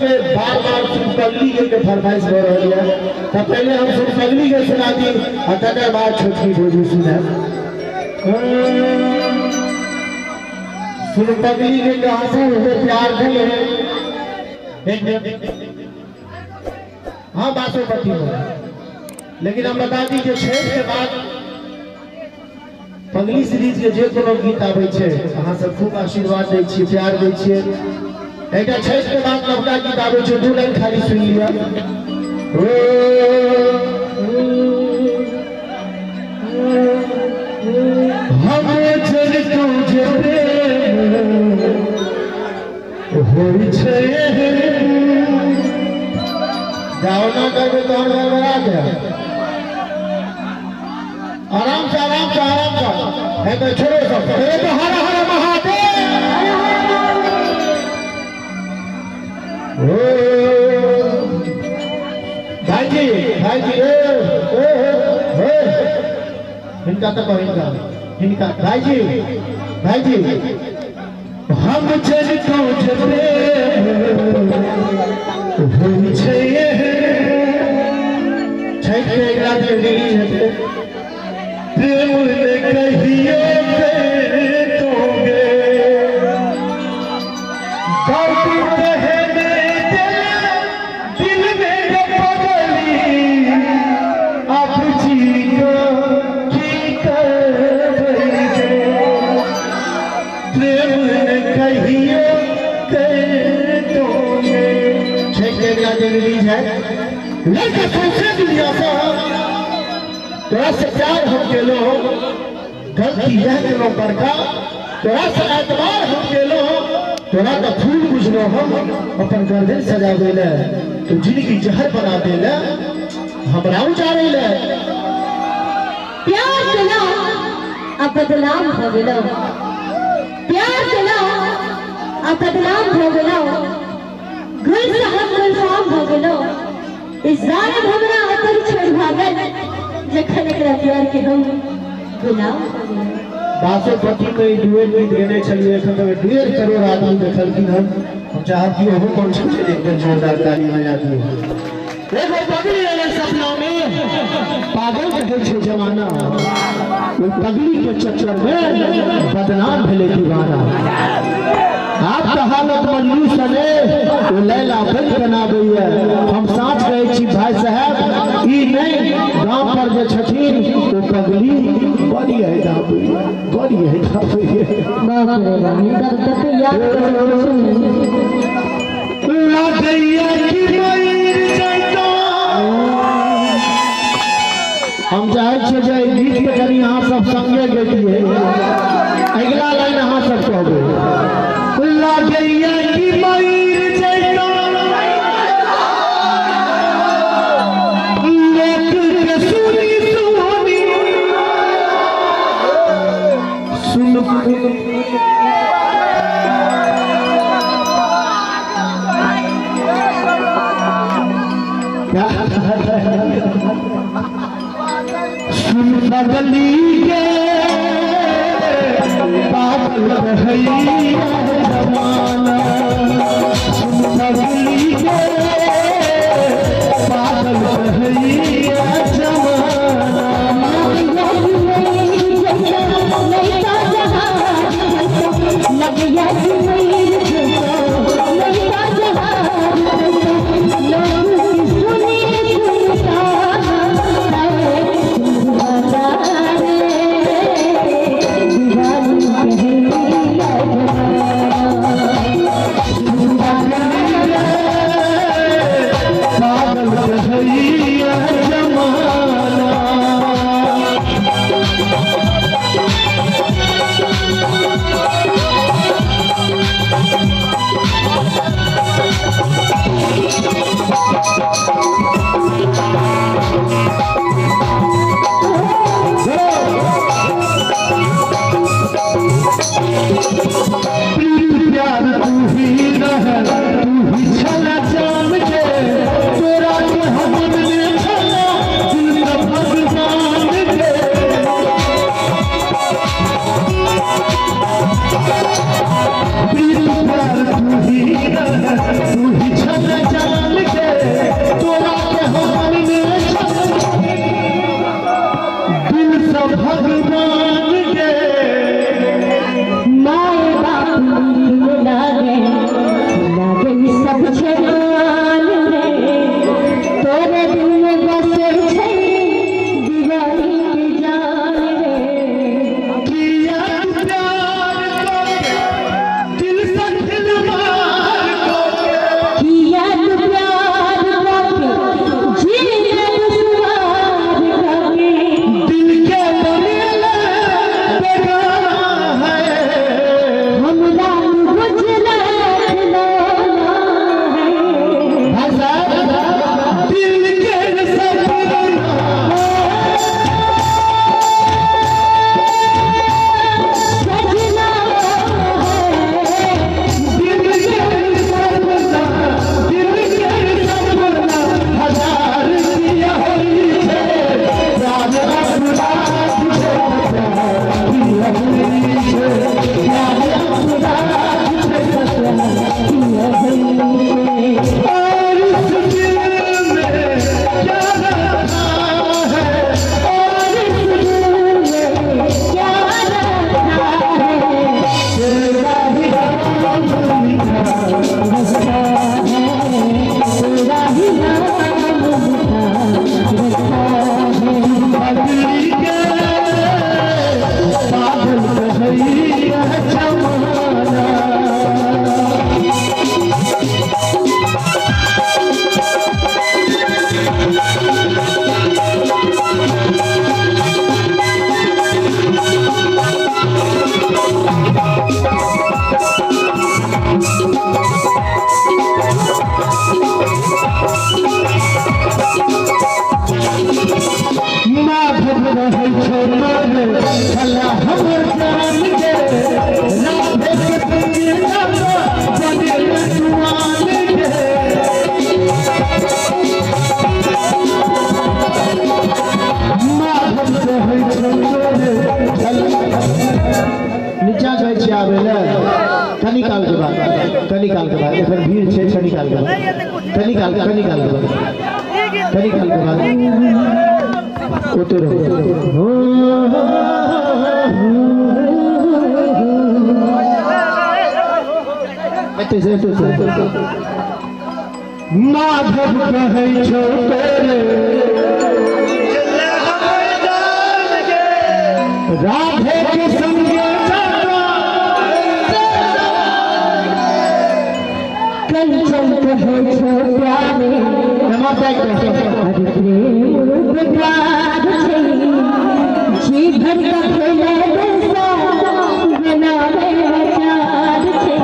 सबके बार बार सिर्फ पगली के फरमाइश हो रही है। तो पहले हम सिर्फ पगली के सुना दी और तकर बाद छोटकी भोजी सुना। सिर्फ पगली के कहा से प्यार दिए हाँ बासोपट्टी में। लेकिन हम बता दी कि छठ के बाद पगली सीरीज के जे कोनो गीत आबै छै अहाँ सब खूब आशीर्वाद दै छियै, प्यार दै छियै। एकटा छठ के बाद नवका गीत आबै छै, 2 लाइन खाली सुन लिया। हमे चलतो जे होई छै गाओ ना करबे तो हम गड़बड़ा गया। आराम से आराम से आराम से है तो छोड़ो सब। अरे तो हर हर महादेव। भाई जी इनका तो इनका भाई जी हम चलतो जबे होई छै छठ के एक रात में रिलीज है। प्रेम ने कहियो के तोगे बाबू कहने दिल में पगली आप जी को की करेंगे। प्रेम ने कहियो के तोगे छठ के एक रात में रिलीज है। लड़का सोचे दुनिया से तोरा से प्यार हम के लो गलती यह के लो बड़का तोरा से एतबार हम के लो तोरा का फूल बुझलो हम अपन गर्दन सजा देले तो जिंदगी जहर बना देले हमरा उजारे ले। प्यार के लो अब बदनाम हो गेलो, प्यार के लो अब बदनाम हो गेलो, गुल से हम गुलफाम हो गेलो। इस जालिम हमरा अतरी छोड़ भागल जखन एकरा प्यार के हम गुलाम हो गेल। बासोपट्टी में डुएट गीत गाने चलिए एखन तक 1.5 करोड़ आदमी देखलखिन। हम चाहब कि ओहो कॉन्सर्ट से एक जोरदार ताली बजा दिए। एगो पगली एले सपना में पागल कहै छै जमाना, ओ पगली के चक्कर में बदनाम भेले दीवाना। आप तो हालत मल्लू सने वो लैला बन बनाबैया। हम साथ गए छी भाई साहब ई नहीं गांव पर जे छथिन वो पगली बड़ी है दाबैया, बड़ी है दाबैया। बाप रे बाप इनका तो याद लागैया कि मर जइतो। हम चाहे छे जे गीत के कनी अहाँ सब संगे गइतिए। अगला लाइन अहाँ सब कहबै लागैया कि मर जइतो। लोक के सुनी सुन सुन बगली के पागल कहैया जमाना। सुन बगली के पागल कहैया जमाना। सब छे मान रे तोरे दिल में बसे छे दीवानी की जान रे किया प्यार को दिल से दिल मार को किया तू प्यार को जीने दुश्वार करके दिल के बनेला बेगाना है हमरा बुझला खिलौना है दिल के सपना सजना है दिल के सपना दिल के सपना हजार किया होई है राज अपना तुझे पता किया होई है राज अपना तुझे पता किया होई है और इस दिल में क्या रखा है और इस दिल में क्या रखा है तेरा ही नाम लिखा रखा है तेरा ही नाम लिखा रखा है पगड़ी के पागल कहई है जमाना माधव रहै छो तोरे भला हमर जान के राधे के संगे राधा बने रतुआन के माधव रहै छो तोरे भला नीचा जाइ छी आबे ले कनी काल के बाद एखन भीड़ छै कनी काल के बाद कनी काल के बाद उतरो माधव कहै छो तोरे राधे के संगे कल चलते हैं छो प्यारे अरे प्रेम बेकार छे जी भर का खेले देसा बनावे चार छे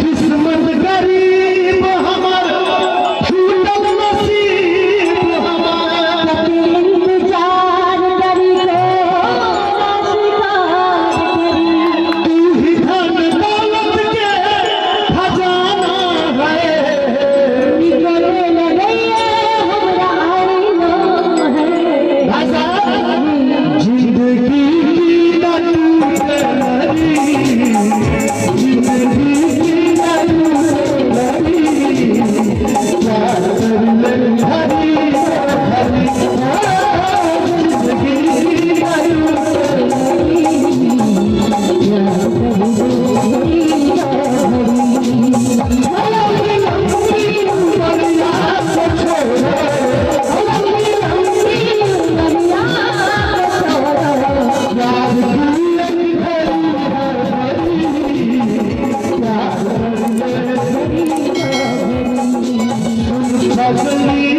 किस्मत गरीब हमर छूटल नसीब हमर कभी इंतजार करी को शिकार करी तू ही धन दौलत के खजाना है निकले लगे हमरा आईना है जिंदगी की न टूटे लड़ी जिंदगी की न टूटे लड़ी प्यार कर ले हरी हरी जिंदगी की न टूटे Thank you.